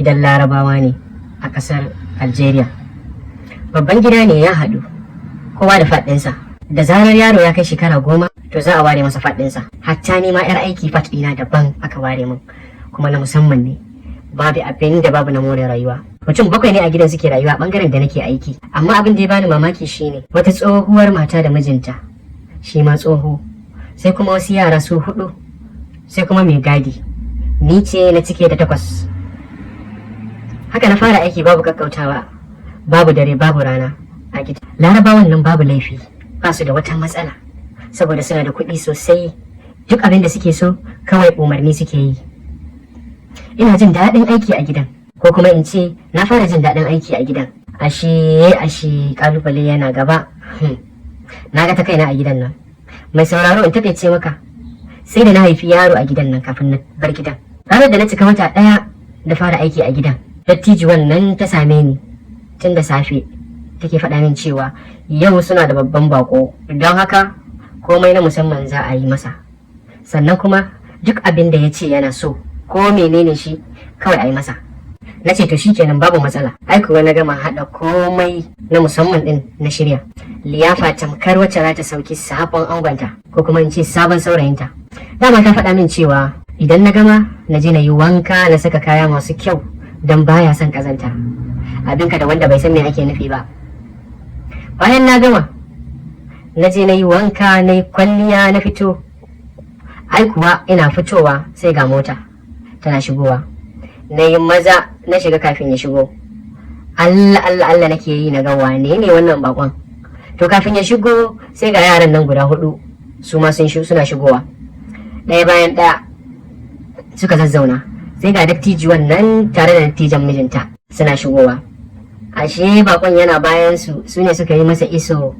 gidan larabawa ne a ƙasar Algeria. Babban gida ne ya haɗu, kowa da faɗinsa. Da zarar yaro ya kai shekara 10 to za a ware masa faɗinsa. Hatta ni ma 'yar aiki fat ɗina daban aka ware min, kuma na musamman ne. Babu abin da babu na more rayuwa. Mutum 7 ne a gidan suke rayuwa bangaren da nake aiki. Amma abin da ya bani mamaki shine wata tsohuwar mata da mijinta, shi ma tsoho, sai kuma wasu yara su 4, sai kuma mai gadi. Ni ce na cike da 8. Haka na fara aiki babu kakkautawa, babu dare babu rana a gida. Larabawan nan babu laifi, ba su da wata matsala saboda suna da kuɗi sosai. Duk abin da suke so kawai umarni suke yi. Ina jin daɗin aiki a gidan, ko kuma in ce na fara jin daɗin aiki a gidan. Ashe kalubale yana gaba. Na ga ta kaina a gidan nan. Mai sauraro in takaice maka, sai da na haifi yaro a gidan nan kafin na bar gidan. Ranar da na cika wata 1 da fara aiki a gidan, dattijuwan nan ta same ni tun da safe, take faɗa min cewa yau suna da babban bako, don haka komai na musamman za a yi masa. Sannan kuma duk abin da ya ce yana so ko menene shi kawai a yi masa. Na ce to shikenan babu matsala. Ai kuwa na gama haɗa komai na musamman ɗin na shirya. Liyafa tamkar wacce za ta sauki sabon angonta, ko kuma in ce sabon saurayinta. Dama ta faɗa min cewa idan na gama na je na yi wanka na saka kaya masu kyau don baya son ƙazanta. Abinka da wanda bai san me ake nufi ba. Bayan na gama na je na yi wanka na yi kwalliya na fito. Ai kuwa ina fitowa sai ga mota tana shigowa. Na yi maza na shiga kafin ya shigo. Allah nake yi na ga wane ne wannan bakon. To kafin ya shigo sai ga yaran nan guda 4 su ma suna shigowa. Ɗaya bayan ɗaya suka zazzauna. Sai ga dattijuwan nan tare da dattijan mijinta suna shigowa. Ashe bakon yana bayan su ne suka yi masa iso.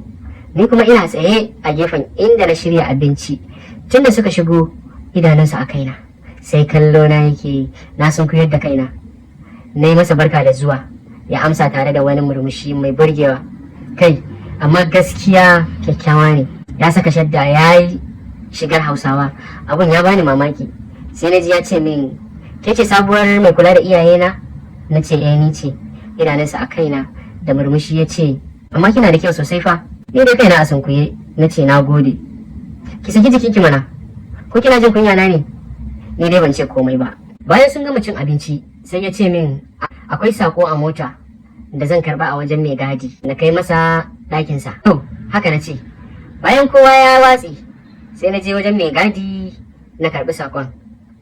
Ni kuma ina tsaye a gefen inda na shirya abinci. Tunda suka shigo idanunsu a kaina, sai kallo na yake, na sun kuyar da kaina. Na yi masa barka da zuwa, ya amsa tare da wani murmushi mai burgewa. Kai, amma gaskiya kyakkyawa ne. Ya saka shadda ya yi shigar Hausawa. Abun ya bani mamaki. Sai na ji ya ce min, ke ce sabuwar mai kula da iyayena? Na ce ni ce. Idanunsa a kaina da murmushi ya ce, amma kina da kyau sosai fa. Ni dai kaina a sunkuye. Na ce na gode. Ki saki jikinki mana, ko kina jin kunya na ne? Ni dai ban ce komai ba. Bayan sun gama cin abinci sai ya ce min akwai sako a mota da zan karba a wajen mai gadi na kai masa ɗakinsa. To haka na ce. Bayan kowa ya watsi sai na je wajen mai gadi na karbi sakon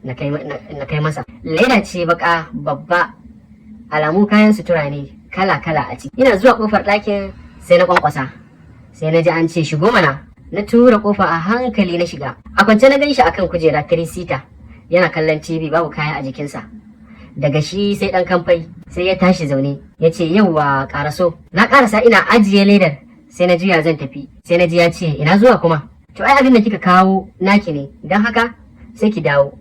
na kai masa. Leda ce baka babba, alamu kayan sutura ne kala a ciki. Ina zuwa kofar ɗakin sai na kwankwasa, sai na ji an ce shigo mana. Na tura kofa a hankali na shiga. A kwance na ganshi akan kujera 3-seater, yana kallon TV babu kaya a jikinsa. Daga shi sai dan kamfai, sai ya tashi zaune ya ce yauwa karaso. Na karasa ina ajiye ledar, sai na juya zan tafi. Sai na ji ya ce ina zuwa kuma? To ai abin da kika kawo naki ne, don haka sai ki dawo.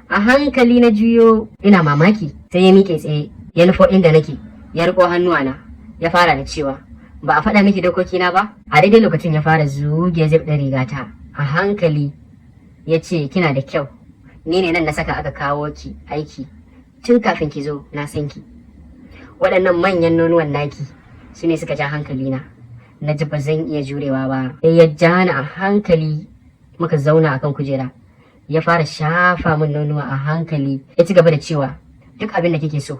A hankali na juyo ina mamaki, sai ya miƙe tsaye ya nufo inda nake, ya riko hannuwana ya fara da cewa ba a faɗa miki dokokina ba? A daidai lokacin ya fara zuge zip ɗin rigata. A hankali ya ce kina da kyau, ni ne nan na saka aka kawo ki aiki, tun kafin ki zo na san ki. Waɗannan manyan nonuwan naki su ne suka ja hankalina. Na ji ba zan iya jurewa ba. Sai ya ja ni a hankali muka zauna akan kujera. Ya fara shafa min nonuwa a hankali. Ya ci gaba da cewa duk abin da kike so,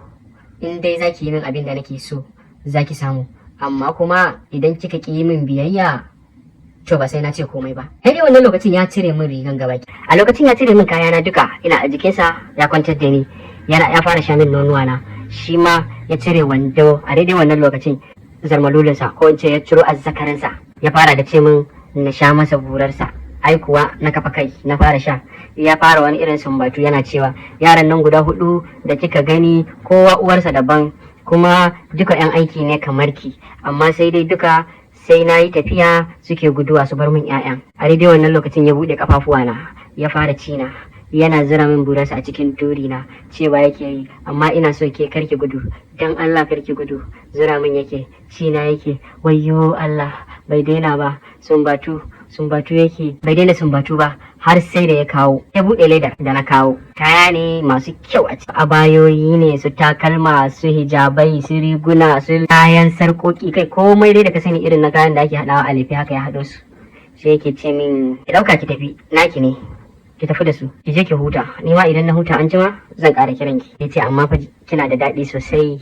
in dai zaki yi min abin da nake so zaki samu. Amma kuma idan kika ƙi min biyayya to ba sai na ce komai ba. Dai wannan lokacin ya cire min rigan gaba. A lokacin ya cire min kayana duka, ina a jikinsa ya kwantar da ni. Ya fara sha min nonuwa na. Shi ma ya cire wando. A daidai wannan lokacin zarmalulinsa ko in ce ya ciro azzakarinsa. Ya fara da ce min na sha masa burarsa. Ai kuwa na kafa kai na fara sha. Ya fara wani irin sumbatu yana cewa yaran nan guda 4 da kika gani kowa uwarsa daban, kuma duka 'yan aiki ne kamar ki, amma sai dai duka sai na yi tafiya suke guduwa su bar min 'ya'yan. A daidai wannan lokacin ya buɗe kafafuwana ya fara cina, yana zira min burarsa a cikin durina, cewa yake yi amma ina so ke karki gudu, dan Allah karki gudu. Zira min yake, cina yake, wayyo Allah, bai daina ba, sumbatu sumbatu yake, bai daina sumbatu ba har sai da ya kawo, ya buɗe ledar da na kawo. Kaya ne masu kyau a ciki, abayoyi ne, su takalma, su hijabai, su riguna, su kayan sarƙoƙi, kai komai dai da ka sani irin na kayan da ake haɗawa a lefe haka ya haɗo su. Sai yake ce min ki ɗauka ki tafi, naki ne, ki tafi da su, ki je ki huta, ni ma idan na huta an jima zan ƙara kiran ki. Ya ce amma fa kina da daɗi sosai.